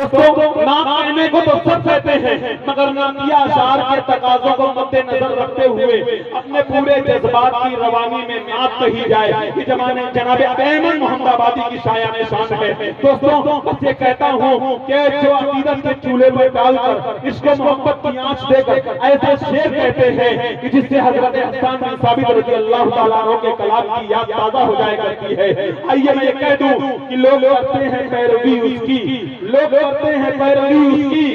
दोस्तों नात कहने को तो सब कहते हैं, मगर नातिया अशार के तकाजों को मद्देनजर रखते हुए अपने पूरे जज्बात की रवानी में नात कही जाए, ये जमाने जनाब अहमद मोहम्मदाबादी की शायान शान है। दोस्तों बस ये कहता हूँ कि जो अकीदत के चूल्हे पर डालकर इसको मोहब्बत की आंच देकर ऐसे शेर कहते हैं कि जिससे हजरत हसन बिन साबित रज़ी अल्लाह ताला अन्हु के कलाम की याद ताजा हो जाया करती है। आइए मैं ये कह दूं कि लोग करते हैं पैरवी उसकी, लोग करते हैं पैरवी उसकी,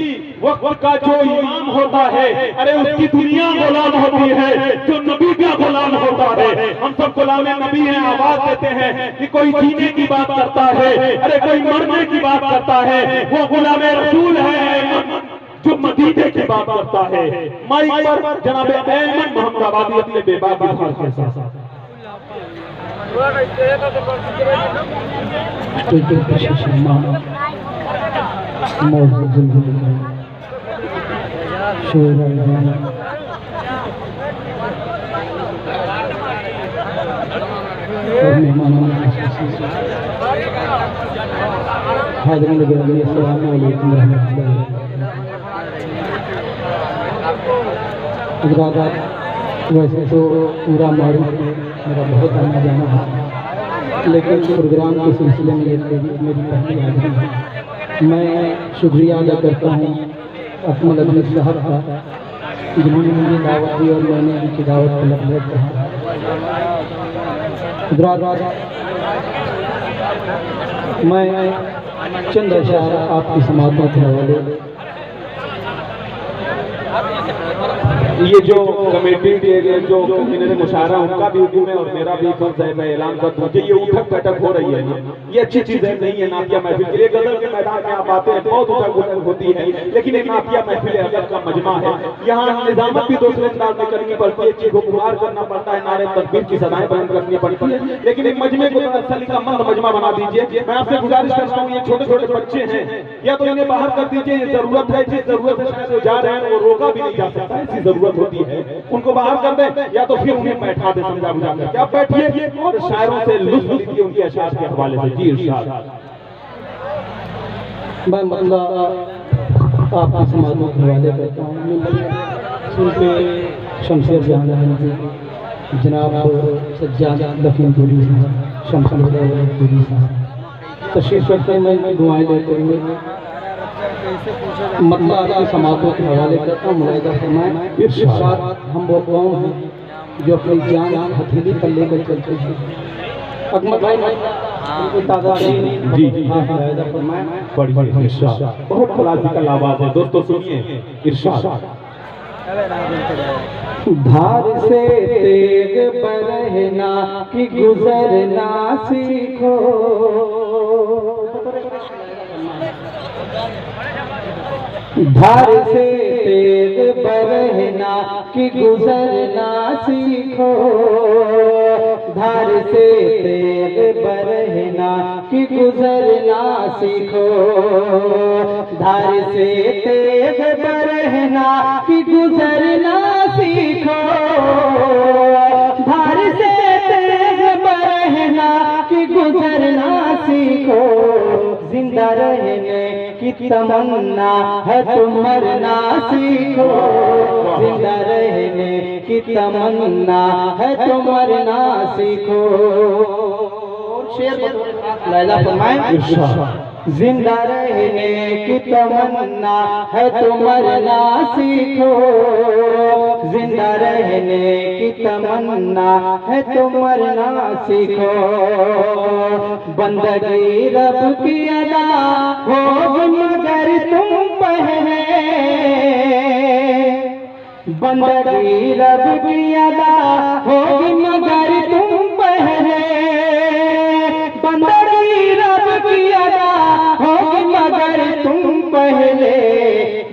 वक्त का जो इमाम होता है अरे उसकी दुनिया गुलाम होती है, जो नबी का गुलाम होता है। हम सब गुलाम नबी हैं, आवाज देते हैं कि कोई जीने की बात करता है, अरे कोई मरने की बात करता है, वो गुलाम रसूल है जो मदीने की बात करता है। माइक पर जनाब अहमद मोहम्मदाबादी अपने बेबाक इज़हार के साथ वैसे तो पूरा मारूफ है, मेरा बहुत आना जाना है, लेकिन प्रोग्राम के सिलसिले में मेरी पहली हाजिरी है। मैं शुक्रिया अदा करता हूँ अकमल अदील साहब का, जिन्होंने मुझे दावत दी और मैंने उनकी दावत को लबैक कहा। मैं चंद अशार आपकी समातों के हवाले। ये जो कमेटी के जो कन्वीनर मुशायरा उनका भी हुक्म है और मेरा भी फर्ज है, मैं ऐलान कर दूं कि ये उठक बैठक हो रही है ना, ये अच्छी चीज है नहीं है। नातिया महफिल के लिए गजल के मैदान में आप आते हैं, बहुत उठक बैठक होती है, लेकिन ये नातिया महफिल अदब का मजमा है। यहाँ निजामत भी दूसरे अंदाज में करनी पड़ती है, चीखों पुकार करना पड़ता है, नारे तकबीर की सदाएं बुलंद रखनी पड़ती है, लेकिन एक मजमे को सलीकामंद मजमा बना दीजिए। मैं आपसे गुजारिश करता हूँ, ये छोटे छोटे बच्चे हैं, या तो इन्हें बाहर कर दीजिए, ये जरूरत है, जिस जरूरत से शायद वो जा रहे हैं वो रोका भी नहीं जा सकता, ऐसी जरूरत होती है, उनको बाहर कर दें या तो फिर उन्हें बैठा दे समझा बुझा कर। आप बैठिए और शायरों से लुत्फ लीजिए उनके अशार के हवाले से। जी इरशाद। मैं मतलब आपकी समातों के हवाले करता हूँ। सुन पे शमशेर जहां जी, जनाब सज्जाद लखीमपुरी साहब, शमशेर साहब तशरीफ करते हैं, मैं दुआएं लेते हुए मतलब आपकी समातों के हवाले करता हूँ। मुलाहिदा फरमाएं, इरशाद हम वो कौन हैं जो अपनी जान हथेली पर लेकर चलते हैं। अकमल भाई जी जी मुलाहिदा फरमाएं, पढ़िए इरशाद। बहुत क्लासिकल आवाज है दोस्तों, सुनिए इरशाद। धार से तेग बरहना कि गुजरना सीखो, धार से तेग बरहना कि गुजरना सीखो, धार से तेग बरहना कि गुजरना सीखो, धार से तेग बरहना कि गुजरना सीखो, धार से तेग बरहना कि गुजरना सीखो, जिंदा रहने की तमन्ना है तो मरना सीखो, जिंदा रहने की तमन्ना है तो मरना सीखो। शेर लैला फरमाएं, जिंदा रहने की तमन्ना है तो मरना सीखो, जिंदा रहने की तमन्ना है तो मरना सीखो, बंदगी रब की अदा हो मगर तुम पहले, बंदगी रब की अदा होगी मगर तुम पहले, बंदगी रब की अदा होगी मगर तुम पहले,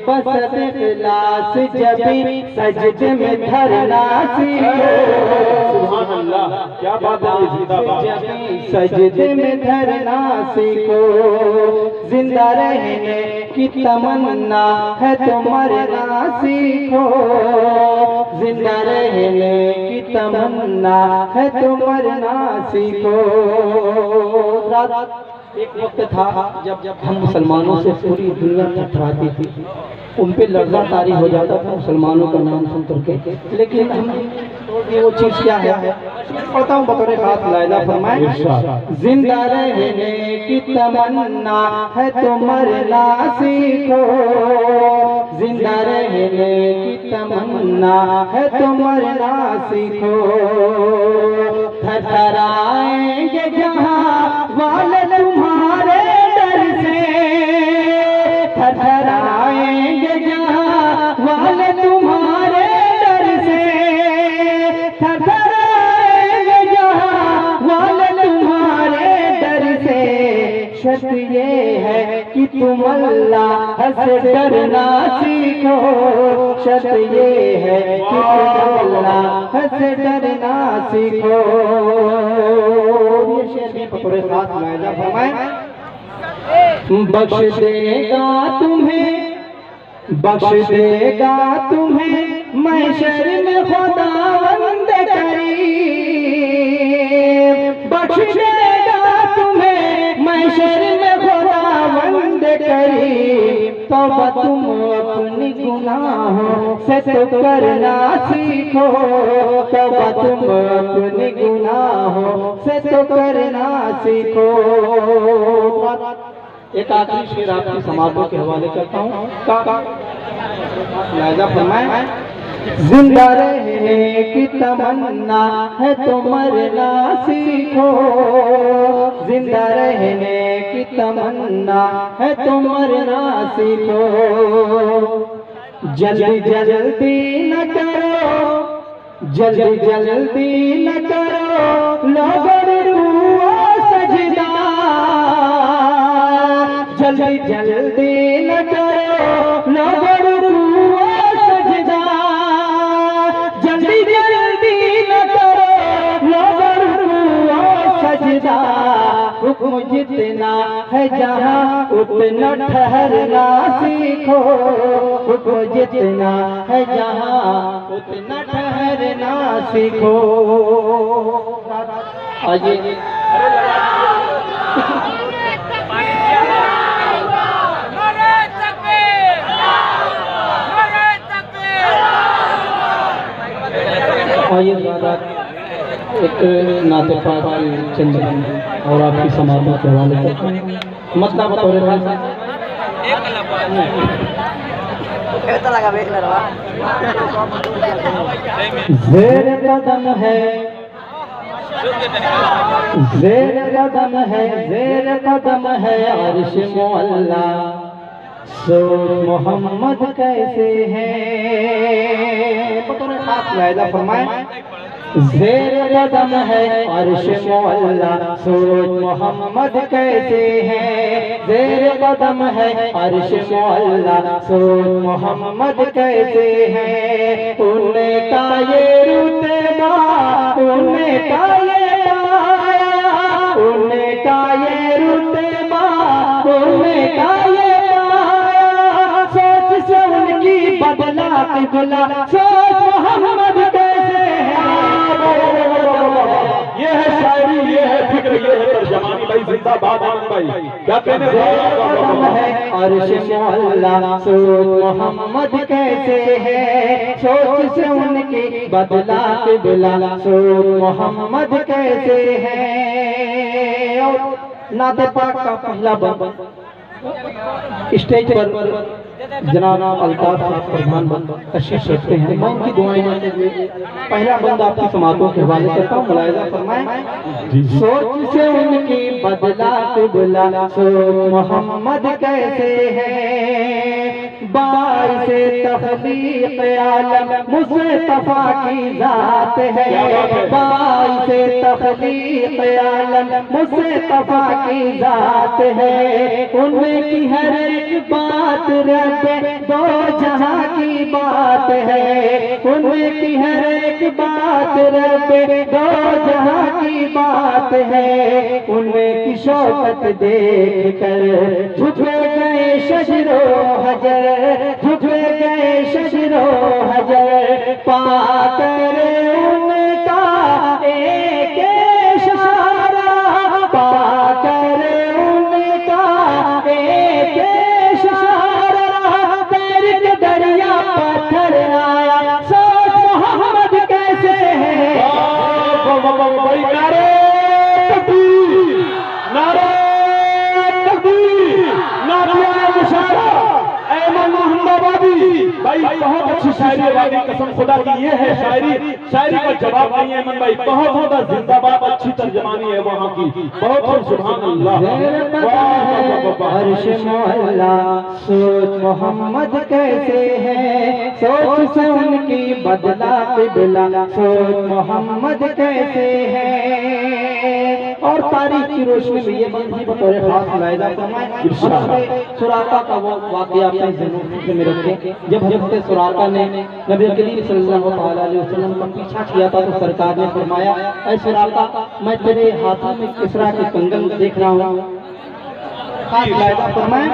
बस इखलास जबी सजदे में धरना सीखो। सुभान अल्लाह, क्या बात है, जिंदाबाद। सजदे में धरना सीखो, जिंदा रहने की तमन्ना है तो मरना सीखो, जिंदा रहने की तमन्ना है तो मरना सीखो। एक वक्त था जब हम मुसलमानों से पूरी दुनिया थरथराती थी, उन पे लर्जा तारी हो जाता था मुसलमानों का नाम सुन करके। लेकिन हम वो चीज़ क्या है पढ़ता हूँ बतौर खास लायदा फरमाए, जिंदा रहने की तमन्ना है तो मरना सीखो, जिंदा रहने की तमन्ना है तो मरना सीखो। थरथराएंगे जहाँ वाले तुम्हारे डर से, थरथराएंगे जहाँ वाले तुम्हारे डर से, थरथराएंगे जहाँ वाले तुम्हारे डर से। शर्त ये है कि तुम अल्लाह से डरना सीखो, शर्त ये है कि तुम अल्लाह से डरना सीखो। ये शेर भी बतौर खास लायदा फरमाए, बख्श देगा तुम्हें, बख्श देगा तुम्हें महशर में खुदावंद करीम, बख्श देगा तुम्हें महशर में खुदावंद करीम। तौबा तुम अपनी गुनाहों से तो करना सीखो, तौबा तुम अपनी गुनाहों से तो करना सीखो। एक आखिरी शेर आपकी समातों के हवाले करता हूँ, लायदा फरमाए, जिंदा रहने की तमन्ना है तो मरना सीखो, जिंदा रहने की तमन्ना है तो मरना सीखो। जल्दी जल्दी न करो, जल्दी जल्दी न करो लोगों रूआ सजदा, जल्दी जल्दी न करो लोगों रूआ सजदा, जल्दी जल्दी न करो लोगों रूआ सजदा। हुक्म जितना है जहाँ उतना ठहरना सीखो, हुक्म जितना है जहाँ उतना ठहरना सीखो। आइए आइए एक नाते पाक की चंदन और आपकी समातों के हवाले करते हैं। मतलब बतौर ज़ेर कदम है, ज़ेर कदम है, ज़ेर कदम है अर्श मुअल्ला, सोच मोहम्मद कैसे है। बतौर खास लायदा फरमाए, ज़ेर कदम है अर्श मुअल्ला, सोच मोहम्मद कैसे है, ज़ेर कदम है अर्श मुअल्ला, सोच मोहम्मद कैसे है। उनका ये रुतबा, उनका ये पाया, उनका ये रुतबा, उनका ये पाया। सोच से उनकी बदला किबला, सोच मोहम्मद कैसे है। ये है शायरी, ये है फिक्र, ये है तर्जमानी। भाई जिंदाबाद आनंद भाई, क्या कहने है अर्श मुअल्ला, सोच मोहम्मद कैसे है। सोच से उनकी बदला किबला, सोच मोहम्मद कैसे है। और नाते पाक का पहला बंद स्टेज पर जनाब अल्ताफ साहब प्रधान तशरीफ रखते हैं। मैं उनकी दुआएं मांगते हुए पहला बंद आपकी समातों के हवाले करता हूँ, मुलाहिजा फरमाएं। सोच से उनकी बदला किबला, सोच मोहम्मद कैसे है। बाइसे तख्लीक आलम मुस्तफा की जात है, बाइसे तख्लीक आलम मुस्तफा की जात है। उनकी हर एक बात रब दो जहां की बात है, उनकी हर एक बात रब दो जहां की बात है। उनकी शौकत देख कर झुक गए शजरो हजर, झुके गए शजरो हजर पाकर उनका एक इशारा, पाकर उनका एक इशारा, पैर के दरिया पत्थर आया, सोच मोहम्मद कैसे है। नारे तकबीर, नारे तकबीर, नारे मुशारा, ऐमन मोहम्मदाबादी। भाई बहुत अच्छी शायरी है भाई, कसम खुदा की ये है शायरी, शायरी का जवाब नहीं है ऐमन भाई, बहुत होता जिंदाबाद, अच्छी तर्जमानी है वहाँ की, बहुत सुभान अल्लाह। अर्श मौला सोच मोहम्मद कैसे है, सोच से उनकी बदला किबला, सोच मोहम्मद कैसे है। और तारीख की रोशनी में ये बंदी बतौर खास लायदा फरमाए, सुराका का वो वाक़या अपने ज़हन में रखें। जब हज़रत सुराका ने नबी करीम सल्लल्लाहु अलैहि वसल्लम का पीछा किया था तो सरकार ने फरमाया, ऐ सुराका मैं तेरे हाथों में किसरा के कंगन देख रहा हूँ। खास लायदा फरमाए,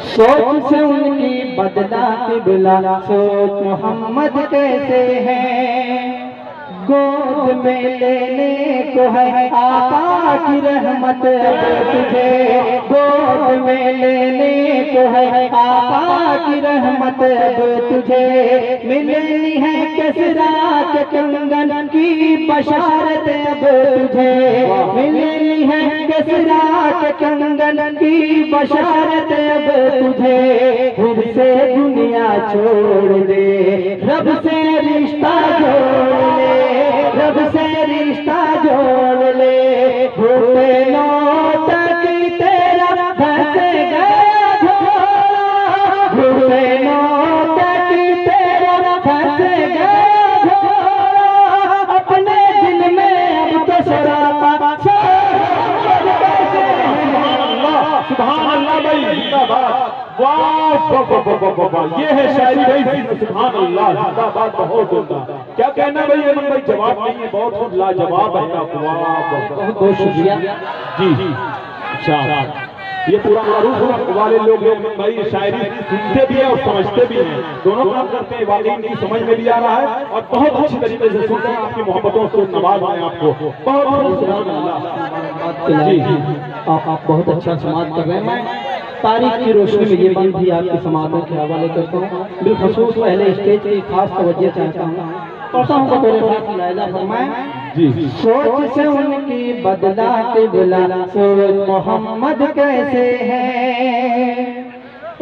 सोच से उनकी बदला किबला, सोच मोहम्मद कैसे है। गोद में लेने को है आका की रहमत तुझे, गोद में लेने को है आका की रहमत तुझे, मिलनी है किसरा के कंगन की बशारत अब तुझे, मिलनी है किसरा के कंगन की बशारत अब तुझे। फिर से दुनिया छोड़ दे, रब से रिश्ता जोड़ ले, रब से रिश्ता जोड़ ले, भूले नौट की तेरा धस गया झोला, भूले नौट की तेरा धस गया झोला, अपने दिल में अब तो शराबा सुभान अल्लाह भाई, जिंदाबाद, वाह वाह, ये है शायरी भाई, सुभान अल्लाह, जिंदाबाद, बहुत होता। क्या कहना भाई ऐमन भाई, जवाब नहीं है, बहुत लाजवाब है, बहुत बहुत शुक्रिया जी। अच्छा ये पूरा मारूफ वाले लोग भाई शायरी सुनते भी है और समझते भी हैं, दोनों काम करते हैं, वाकई इनकी समझ में भी आ रहा है और बहुत अच्छी तरीके से सुनते हैं, आपकी मोहब्बतों से नवाज रहे हैं आपको, बहुत सुभान अल्लाह जी। आप बहुत अच्छा समाज कर रहे हैं। मैं तारीख की रोशनी में ये बात भी आपकी समातों के हवाले करता हूँ, बिलखसूस पहले स्टेज की खास तवज्जो चाहता हूँ, पढ़ता हूँ बतौर खास लायदा फरमाए जी। सोच से उनकी बदला किबला, सोच मोहम्मद कैसे है।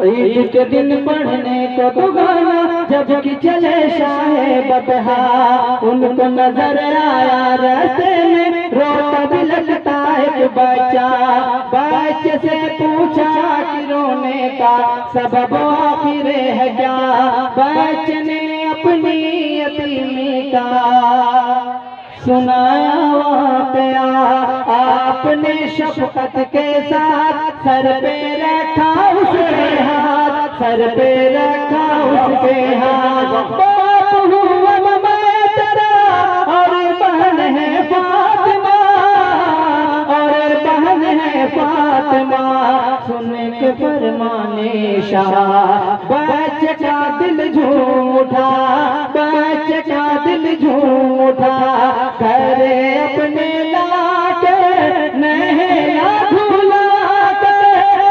ईद के दिन पढ़ने को तो गाना जबकि चले शाहे बदहा, उनको नजर आया रास्ते में रोता भी लगता है बच्चा, बच्चे से पूछा कि रोने का सबब आखिर है क्या, बच्चे ने अपनी यतीमी का सुनाया वाक़या, आपने शफकत के साथ सर पे रखा उसके हाथ, सर पे रखा उसके हाथ। बाप हुआ मैं तेरा और बहन है फातिमा, और बहन है फातिमा, सुन के फरमाने शाह, बच्चे का दिल झूम उठा, बच्चे का दिल झूम उठा, करे अपने लाके नहला धुला के,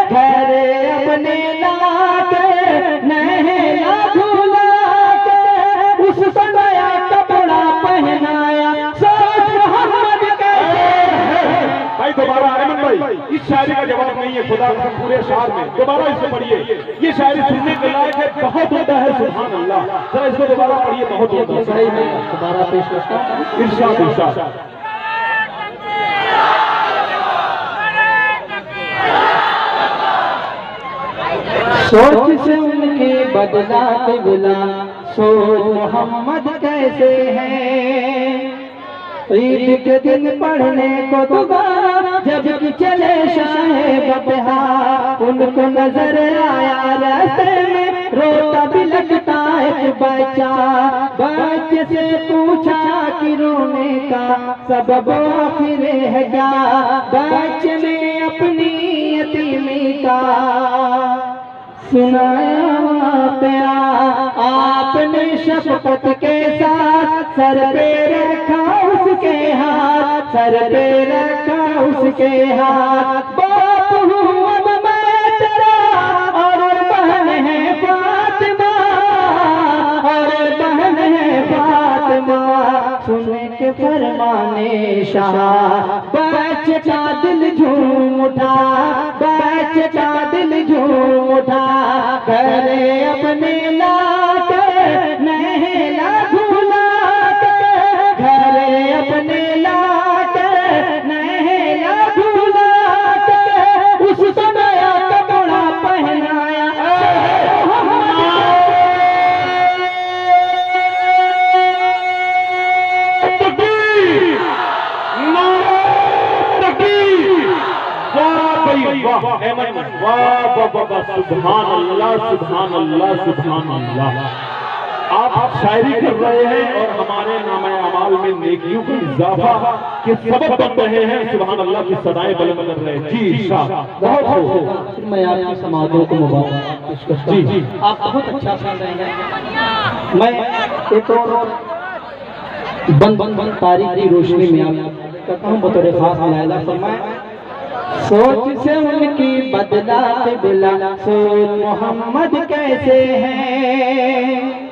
करे अपने लाके नहला धुला के, उसको नया कपड़ा पहनाया, सोच मोहम्मद कैसे। भाई दोबारा ऐमन भाई, इस शायरी का जवाब नहीं है खुदा का पूरे शायर में, दोबारा इसको पढ़िए, ये शायरी सुनने के लायक है, बहुत होता है, सुभान अल्लाह। जरा इसको दोबारा पढ़िए, बहुत होता है। सही में दोबारा पेश करता हूँ, इरशाद इरशाद। सोच से उनकी बदला किबला, सोच मोहम्मद कैसे है। ईद के दिन पढ़ने को तो गाना जबकि चले शाहे बदहा, उनको नजर आया रास्ते में रोता भी लगता है बच्चा, बच्चे से पूछा कि रोने का सबब आखिर है क्या, बच्चे ने अपनी यतीमी का सुनाया वाक़या आपने शफ़क़त के साथ सर पे रखा उसके हाथ, सर पे रखा उसके हाथ। बाप हूँ अब मैं तेरा और बहन है फातिमा, और बहन है फातिमा। सुन के फरमाने शाह बच्चा दिल झूम उठा, बच्चा दिल झूम उठा। करे अपने लाके नहला धुला के, घरे अपने लाके नहला धुला के। उस समय कपड़ा पहनाया सुभान अल्लाह, सुभान अल्लाह, सुभान अल्लाह। आप शायरी कर रहे हैं और हमारे नामे अमाल में नेकियों का इजाफा के सबब बन रहे हैं। सुभान अल्लाह की सदाएं बुलंद कर रहे हैं। जी शाह, बहुत खूब। मैं आपकी समाधों को मुबारक पेश करता हूं। जी, आप बहुत अच्छा सुन रहे हैं। मैं एक और बंद तारीख की रोशनी में आप कहता हूँ बतौर खास लायला फरमाए। सोच से उनकी बदलाते बिला, सोच मोहम्मद कैसे हैं।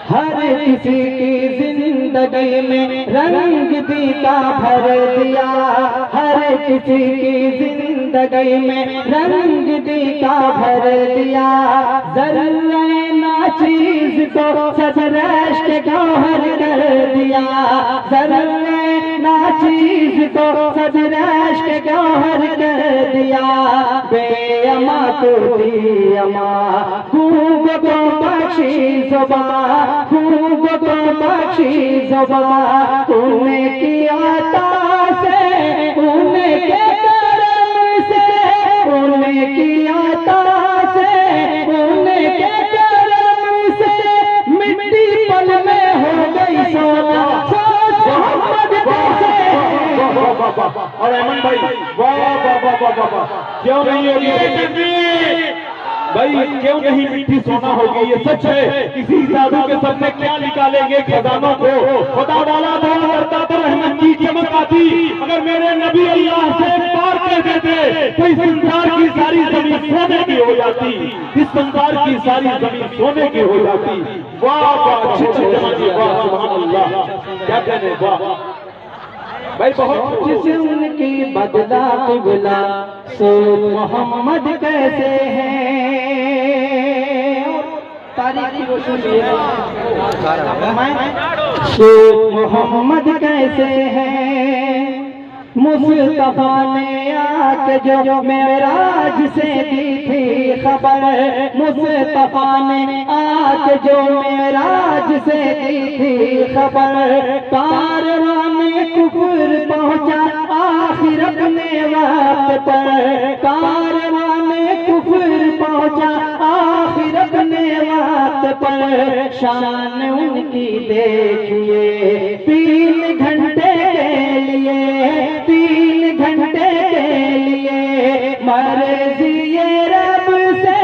हर किसी की जिंदगी में रंग दीदा भर दिया, हर किसी की जिंदगी में रंग दीदा भर दिया। ज़र्रे नाचीज़ को सजरश के गौहर कर दिया, ज़र्रे नाचीज़ को सजरश के गौहर कर दिया। बेअमा को दी अमा, खूब को बख्शी ज़ुबा, खूब को बख्शी ज़ुबा। उन्हें किया तासे, उन्हें के करम से, उन्हें किया तासे, उन्हें के करम से। मिट्टी पल में हो गई सोना, सोच मोहम्मद कैसे। और अहमद भाई, वाह वाह वाह वाह वाह, क्यों नहीं होगी भाई, क्यों नहीं मिट्टी सोना होगी। ये सच है। किसी साधु के सपने क्या निकालेंगे खजानों को। खुदा वाला दुआ करता तो रहमत की चमक आती। अगर मेरे नबी अल्लाह से पार कर देते तो इस संसार की सारी जमीन सोने की हो जाती, इस संसार की सारी जमीन सोने की हो जाती। वाह वाह, अच्छे जमाने, वाह सुभान अल्लाह, क्या कहने, वाह भाई बहुत। जिसे उनकी बदला बिला, सो मोहम्मद कैसे हैं। तारीखी रोशनी सो मोहम्मद कैसे हैं। मुस्तफा ने आके जो मेराज से दी थी खबर, मुस्तफा ने आके जो मेराज से दी थी खबर। कारवां में कुफर पहुंचा आखिरत में वक्त पर, कारवां में कुफर पहुंचा आखिरत में वक्त पर। शान उनकी देखिए 3 घंटे के लिए, 3 घंटे के लिए। मर्ज़ी रब से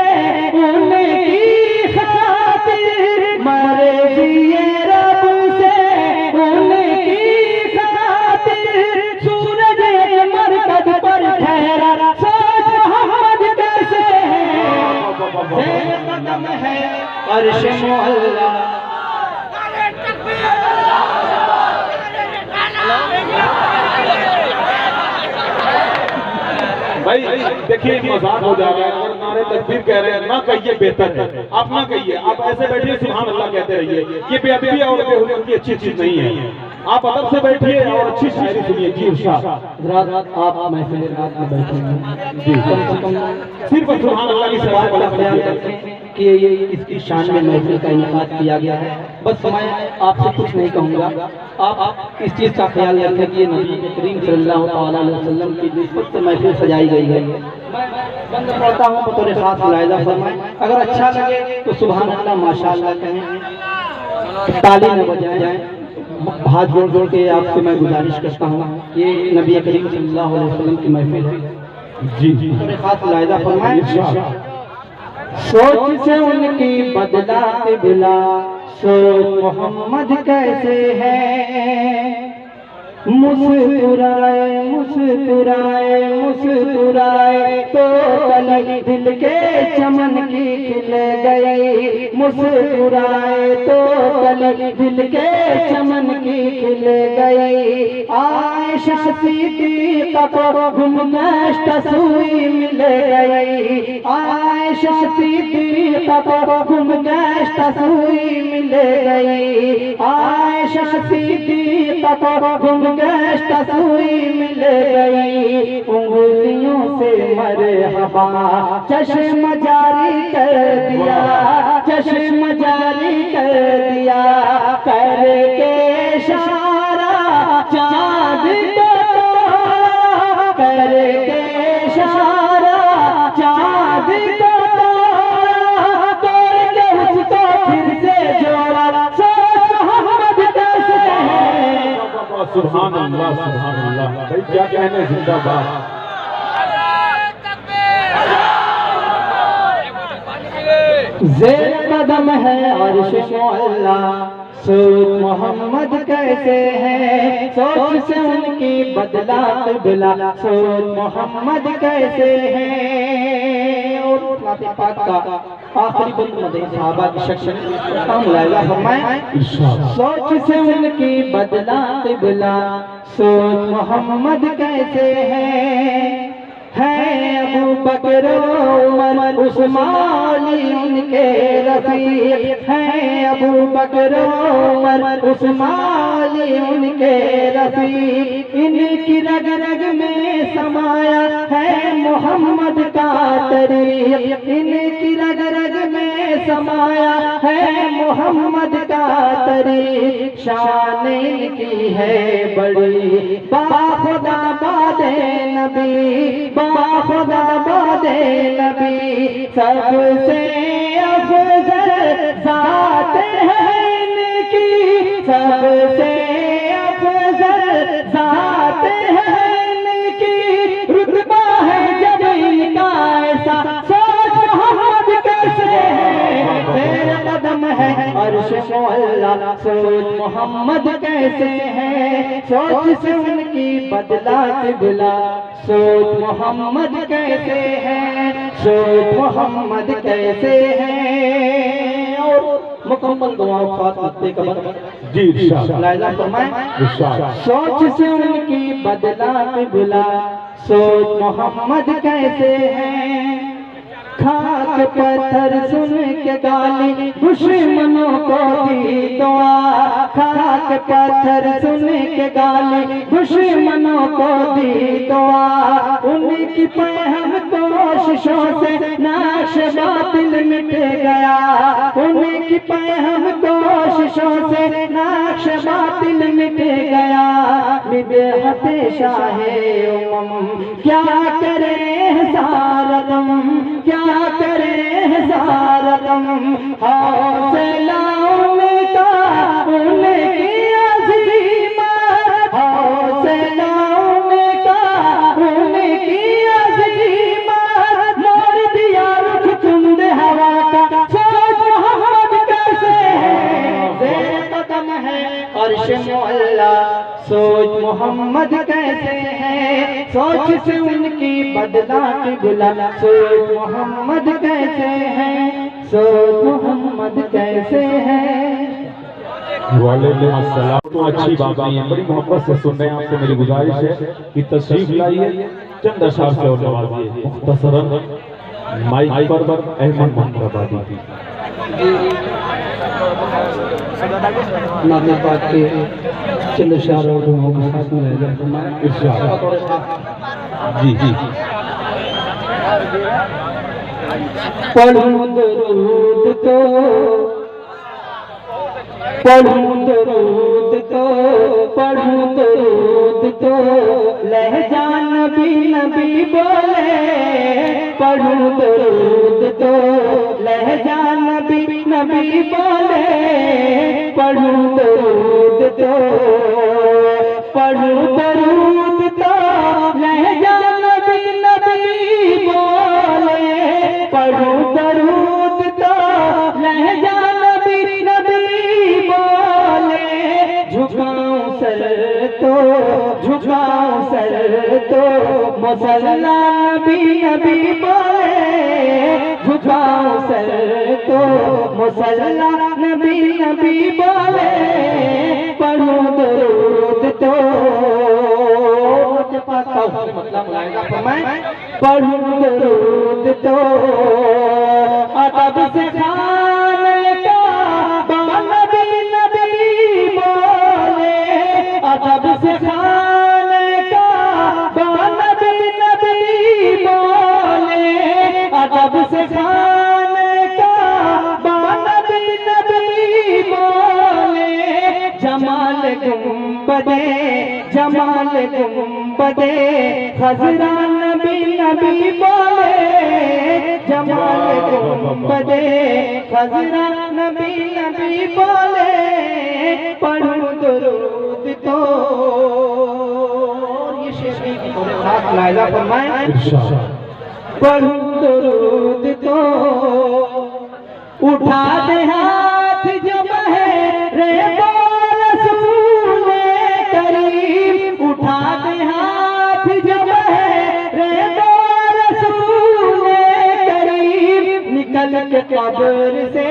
उनकी खातिर, मर्ज़ी रब से उनकी खातिर। सूरज मरकज पर ठहरा, सोच मोहम्मद कैसे है। कदम है अर्श मुअल्ला। भाई देखिए मजाक हो जा रहा है और नारे तकबीर कह रहे हैं। ना कहिए, बेहतर है आप ना कहिए, आप ऐसे बैठिए सुभान अल्लाह कहते रहिए। ये बेअदबी और बेहुदगी की अच्छी चीज नहीं है। आप अदब से बैठिए और अच्छी शायरी सुनिए। जी इरशाद। रात आप महफिल रात में बैठेंगे जी, कम से कम सिर्फ सुभान अल्लाह की सवाल बड़ा ख्याल रखें कि ये इसकी शान में महफिल का इनेकाद किया गया है। बस मैं आपसे कुछ नहीं कहूँगा, आप इस चीज़ का ख्याल रखें कि ये नबी करीम सल्लल्लाहु अलैहि वसल्लम की निस्बत से महफिल सजाई गई है। मैं बंद पढ़ता हूँ बतौर खास मुलाहिज़ा फरमाएं। अगर अच्छा लगे तो सुभान अल्लाह माशाअल्लाह कहें, ताली न बजाएं। हाथ जोड़ जोड़ के आपसे मैं गुजारिश करता हूँ, ये नबी करीम सल्लल्लाहु अलैहि वसल्लम की महफिल है। जी जी, बतौर खास मुलाहिज़ा फरमाएं। सोच से उनकी बदला किबला, सोच मोहम्मद कैसे है। मुस्कुराए मुस्कुराए मुस्कुराए तो कली दिल के चमन की खिल गई, मुस्कुराए तो कली दिल के चमन की खिल गई। आयशा सिद्दीक़ा को गुमगश्त सुई मिल गई, आयशा सिद्दीक़ा को गुमगश्त सुई मिल गई, आयशा सिद्दीक़ा को गुमगश्त सुई मिल गई। उंगलियों से मरहबा चश्म जारी कर दिया, चश्म जारी कर दिया, करके इशारा चाँद को तोड़ा, करके इशारा चाँद को तोड़ा, तोड़ के उसको फिर से जोड़ा। सोच मोहम्मद कैसे है। सुभान अल्लाह सुभान अल्लाह। भाई क्या कहने, जिंदाबाद। ज़ेर कदम है अर्श मौला, सोच मोहम्मद कैसे है। सोच से उनकी बदला किबला, सोच मोहम्मद कैसे है। और नाते पाक का आखिरी बंद मदे सहाबा की शख्सियत काम लाया फरमाए, सोच से उनकी बदला किबला, सोच मोहम्मद कैसे है। अबू बकर उमर उस्मान उनके रफीक हैं, अबू बकर उमर उस्मान उनके रफीक। इनकी रग रग में समाया है मोहम्मद का तरीक़, इनकी रग रग में समाया है मोहम्मद का तरीक़। शान इनकी है बड़ी बाखुदा बादे नबी, बाखुदा बादे नबी, सबसे अफजल ज़ात है इनकी, सबसे अफजल ज़ात है इनकी। रुतबा है जब इनका ऐसा, सोच मोहम्मद कैसे है। ज़ेर कदम है अर्श मौला, सोच मोहम्मद कैसे है। सोच से उनकी बदला किबला, सोच मोहम्मद कैसे है, सोच मोहम्मद कैसे है। और मुकम्मल दुआ खातमे का बंद जी इरशाद लाइला फरमाए, इरशाद। सोच से उनकी बदला किबला, सोच मोहम्मद कैसे है। खाक पत्थर सुन के गाली दुश्मनों को दी दुआ, खाक पत्थर सुन के गाली दुश्मनों को दी दुआ। उनकी पहम कोशिशों से नाश बातिल मिट गया, उनकी पहम कोशिशों से नाश बातिल मिट गया। बिदअते शाहे उमम क्या करे सारतम, क्या करे सारतम। हौसला उनका उनकी अज़ीमत, हौसला उनका उनकी अज़ीमत। मोड़ दिया रुख चुंद हवा का, सोच मोहम्मद कैसे है। ज़ेर कदम है अर्श मौला, सोच मोहम्मद कैसे है। सोच से उनकी बदला किबला, सोच मोहम्मद कैसे है, सोच मोहम्मद कैसे है। वालेकुम अस्सलाम। तो अच्छी बात नहीं है, बड़ी मोहब्बत से सुन रहे हैं। आपसे मेरी गुजारिश है कि तशरीफ लाइए, चंद अशआर से और नवाजिए। मुख्तसरन माइक पर अहमद मोहम्मद नाते पाक के चंद अशआर और दुआओं के साथ में रह जाए इरशाद। जी जी पढ़ूं दरूद तो, पढ़ूं दरूद तो, पढ़ूं दरूद तो, लहजा नबी नबी बोले। पढ़ूं दरूद तो, लहजा नबी नबी बोले। पढ़ूं दरूद तो, पढ़ूं दरूद तो, लहजा नबी नबी बोले। पढ़ूं दरूद झुकाऊं सर तो मुसल्ला नबी नबी बोले, झुकाऊं सर तो मुसल्ला नबी नबी बोले, पढ़ूं दरूद तो मतलब पढ़ूं दरूद तो अदब से खाने का नबी नबी बोले, अदब से खाने का नबी नबी बोले, अदब से खाने का नबी नबी बोले, जमाल गुंबदे जमाल गुंबदे खजरा नबी नबी बोले, जमाल गुंबदे खजरा नबी नबी बोले, पढ़ूं दुरूद तो ये शेर साथ लाइला फरमाए, पढ़ूं दुरूद तो उठा दे हाथ जब है रे रसूले करीम, उठा दे हाथ जब है रे रसूले करीम, निकल के कब्र से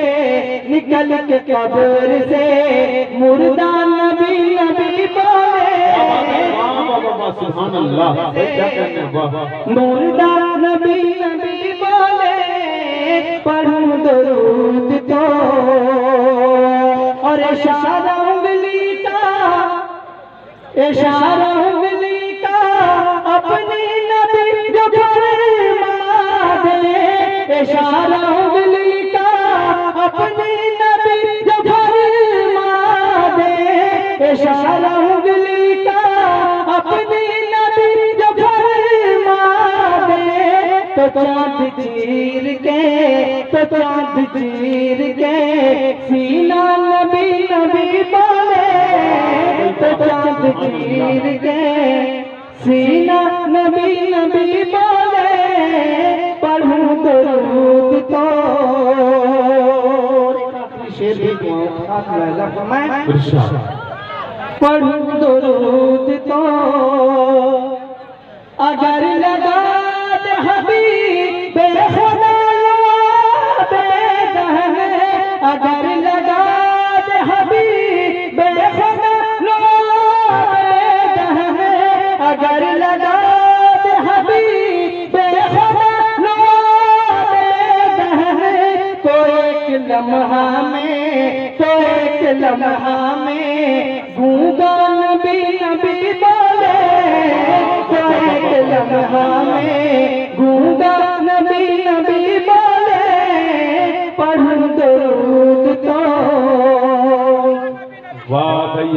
निकल के कब्र से मुर्दा नबी नबी बोले, सुभान अल्लाह, मुर्दा नबी नबी बोले, पढ़ूं दरूद तो और इशारा उंगली का अपनी नबी जो फरमा दे, इशारा उंगली का अपनी नबी जो फरमा दे, इशारा उंगली का अपनी नबी जो फरमा दे, तो चाँद चीर के सीना नबी नबी बोले, तो चाँद चीर के सीना नबी नबी बोले, पढ़ूं दरूद तो शेर भी साथ लाइला फरमाए, पढ़ूं दरूद तो अगर लगा दे हबीब खुदा अगर लगा दे हबीब खुदा अगर लगा दे हबीब खुदा तो एक लम्हा में गूंगा नबी नबी बोले, तो एक लम्हा में गूंगा नबी नबी बोले, पढ़ूं दरूद तो। वाह भाई